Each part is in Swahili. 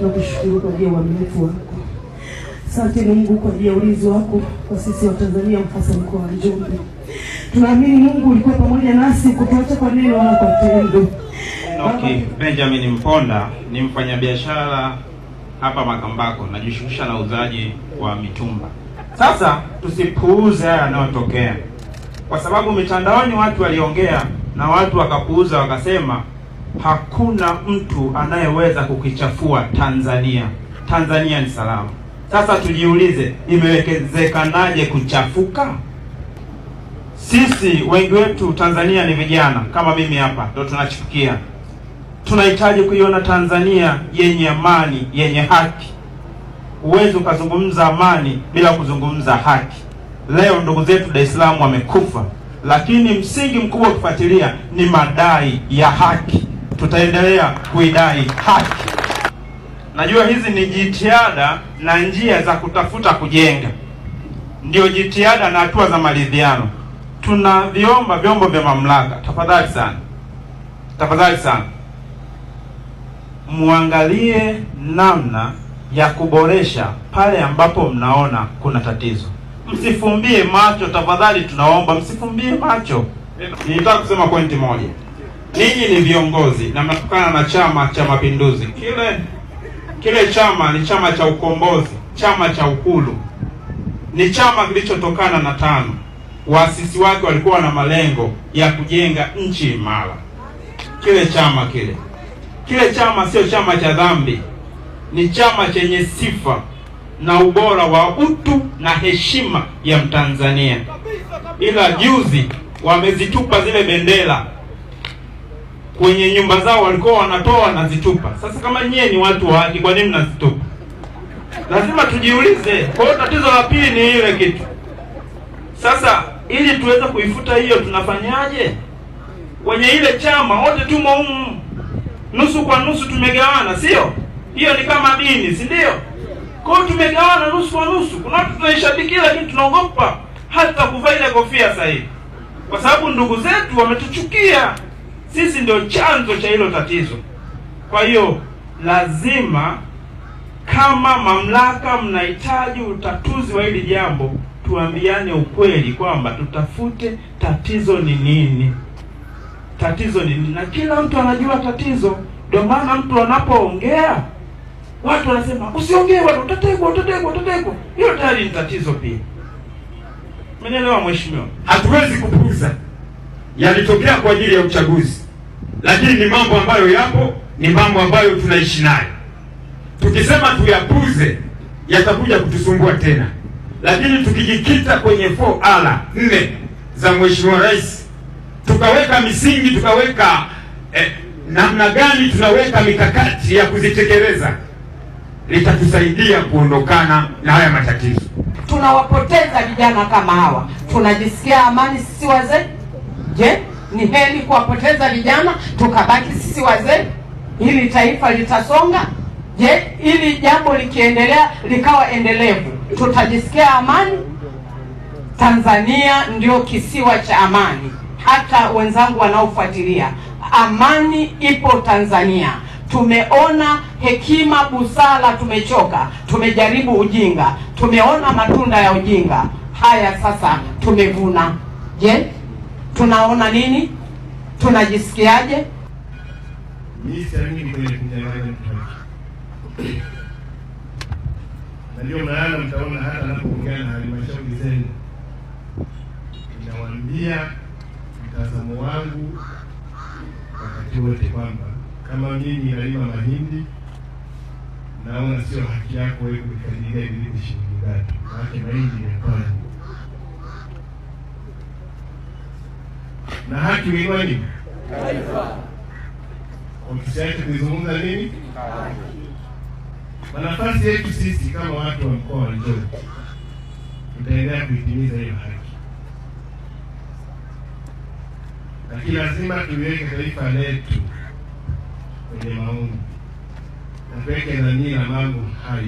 Tunakushukuru kwa ajili ya uaminifu wako. Asante Mungu kwa ajili ya ulinzi wako kwa sisi wa Tanzania, hasa mkoa wa Njombe. Tunaamini Mungu ulikuwa pamoja nasi kutuacha kwa neno wala kwa tendo. Okay, Benjamin Mponda ni mfanyabiashara hapa Makambako, najishughulisha na uuzaji wa mitumba. Sasa tusipuuze haya yanayotokea, kwa sababu mitandaoni watu waliongea na watu wakapuuza, wakasema hakuna mtu anayeweza kukichafua Tanzania. Tanzania ni salama. Sasa tujiulize, imewekezekanaje kuchafuka? Sisi wengi wetu Tanzania ni vijana kama mimi hapa, ndio tunachipukia. Tunahitaji kuiona Tanzania yenye amani, yenye haki. Huwezi ukazungumza amani bila kuzungumza haki. Leo ndugu zetu Dar es Salaam wamekufa, lakini msingi mkubwa kufuatilia ni madai ya haki. Tutaendelea kuidai haki. Najua hizi ni jitihada na njia za kutafuta kujenga, ndio jitihada na hatua za maridhiano. Tunaviomba vyombo vya mamlaka, tafadhali sana, muangalie namna ya kuboresha pale ambapo mnaona kuna tatizo. Msifumbie macho tafadhali, tunaomba msifumbie macho. Nilitaka kusema pointi moja. Ninyi ni viongozi na mnatokana na Chama cha Mapinduzi. Kile chama ni chama cha ukombozi, chama cha uhuru. Ni chama kilichotokana na TANU. Waasisi wake walikuwa na malengo ya kujenga nchi imara. Kile chama sio chama cha dhambi. Ni chama chenye sifa na ubora wa utu na heshima ya Mtanzania. Ila juzi wamezitupa zile bendera kwenye nyumba zao, walikuwa wanatoa na zitupa. Sasa kama nyie ni watu wa haki, kwa nini mnazitupa? Lazima tujiulize. Kwa hiyo tatizo la pili ni ile kitu. Sasa ili tuweze kuifuta hiyo tunafanyaje? Kwenye ile chama wote tumo humu, nusu kwa nusu tumegawana, sio? Hiyo ni kama dini, si ndio? Kwa hiyo tumegawana nusu kwa nusu. Kuna watu tunaishabikia lakini tunaogopa hata kuvaa ile kofia sasa hivi, kwa sababu ndugu zetu wametuchukia. Sisi ndio chanzo cha hilo tatizo. Kwa hiyo lazima kama mamlaka mnahitaji utatuzi wa hili jambo, tuambiane ukweli kwamba tutafute tatizo ni nini. Na kila mtu anajua tatizo. Ndio maana mtu anapoongea watu wanasema usiongee, watu utategwa. Hiyo tayari ni tatizo pia. Mnaelewa mheshimiwa? Hatuwezi kupuuza yalitokea kwa ajili ya uchaguzi, lakini ni mambo ambayo yapo, ni mambo ambayo tunaishi nayo. Tukisema tuyapuuze yatakuja kutusumbua tena, lakini tukijikita kwenye 4R za Mheshimiwa Rais, tukaweka misingi, tukaweka namna gani tunaweka mikakati ya kuzitekeleza, litatusaidia kuondokana na haya matatizo. Tunawapoteza vijana kama hawa, tunajisikia amani sisi wazee? Je, ni heri kuwapoteza vijana tukabaki sisi wazee? Hili taifa litasonga? Je, ili jambo likiendelea likawa endelevu, tutajisikia amani? Tanzania ndio kisiwa cha amani. Hata wenzangu wanaofuatilia, amani ipo Tanzania. Tumeona hekima, busara, tumechoka, tumejaribu ujinga, tumeona matunda ya ujinga. Haya sasa tumevuna. Je, tunaona nini? Tunajisikiaje? Mimi siamini kwenye kunyang'anya mtu. Na ndio maana mtaona hata napoongea na halmashauri zenu, ninawaambia mtazamo wangu wakati wote kwamba kama mimi nalima mahindi, naona sio haki yako wewe kunikadiria ile shilingi ngapi. Maana mahindi ni kwani. Na haki ni nini? Taifa. Ukishaje kuzungumza nini? Kwa nafasi yetu sisi kama watu wa mkoa wa Njombe, tutaendelea kuitimiza hiyo haki. Lakini lazima tuweke taifa letu kwenye maono. Na tuweke nani na mambo haya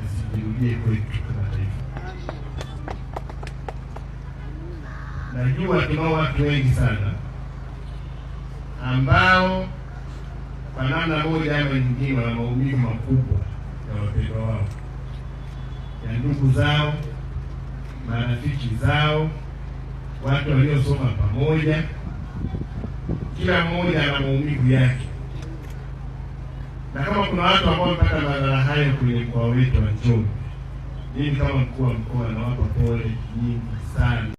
yasijirudie kwetu kama taifa. Najua tunao watu wengi sana ambao kwa namna moja ama nyingine wana maumivu makubwa ya wapendwa wao, ya ndugu zao, marafiki zao, watu waliosoma pamoja. Kila mmoja ana maumivu yake, na kama kuna watu ambao wamepata madhara hayo kwenye mkoa wetu wa Njombe, mimi kama mkuu wa mkoa nawapa pole nyingi sana.